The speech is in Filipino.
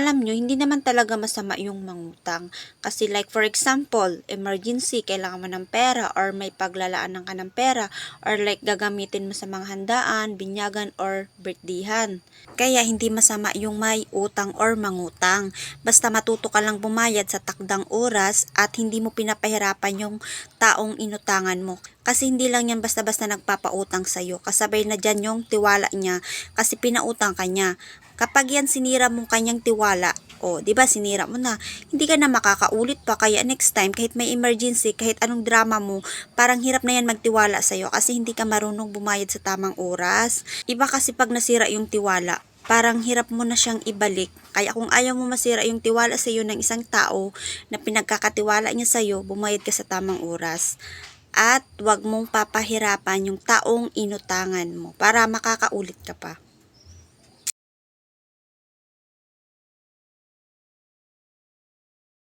alam nyo, hindi naman talaga masama yung mangutang. Kasi like for example, emergency, kailangan mo ng pera or may paglalaanan ka ng pera or like gagamitin mo sa mga handaan, binyagan or birthdayhan. Kaya hindi masama yung may utang or mangutang. Basta matuto ka lang bumayad sa takdang oras at hindi mo pinapahirapan yung taong inutangan mo. Kasi hindi lang yan basta-basta nagpapautang sa'yo. Kasabay na dyan yung tiwala niya kasi pinautang ka niya. Kapag yan sinira mong kanyang tiwala, o, di ba sinira mo na, hindi ka na makakaulit pa. Kaya next time, kahit may emergency, kahit anong drama mo, parang hirap na yan magtiwala sa'yo kasi hindi ka marunong bumayad sa tamang oras. Iba kasi pag nasira yung tiwala, parang hirap mo na siyang ibalik. Kaya kung ayaw mo masira yung tiwala sa iyo ng isang tao na pinagkakatiwala niya sa iyo, bumayad ka sa tamang oras. At wag mong papahirapan yung taong inutangan mo para makakaulit ka pa.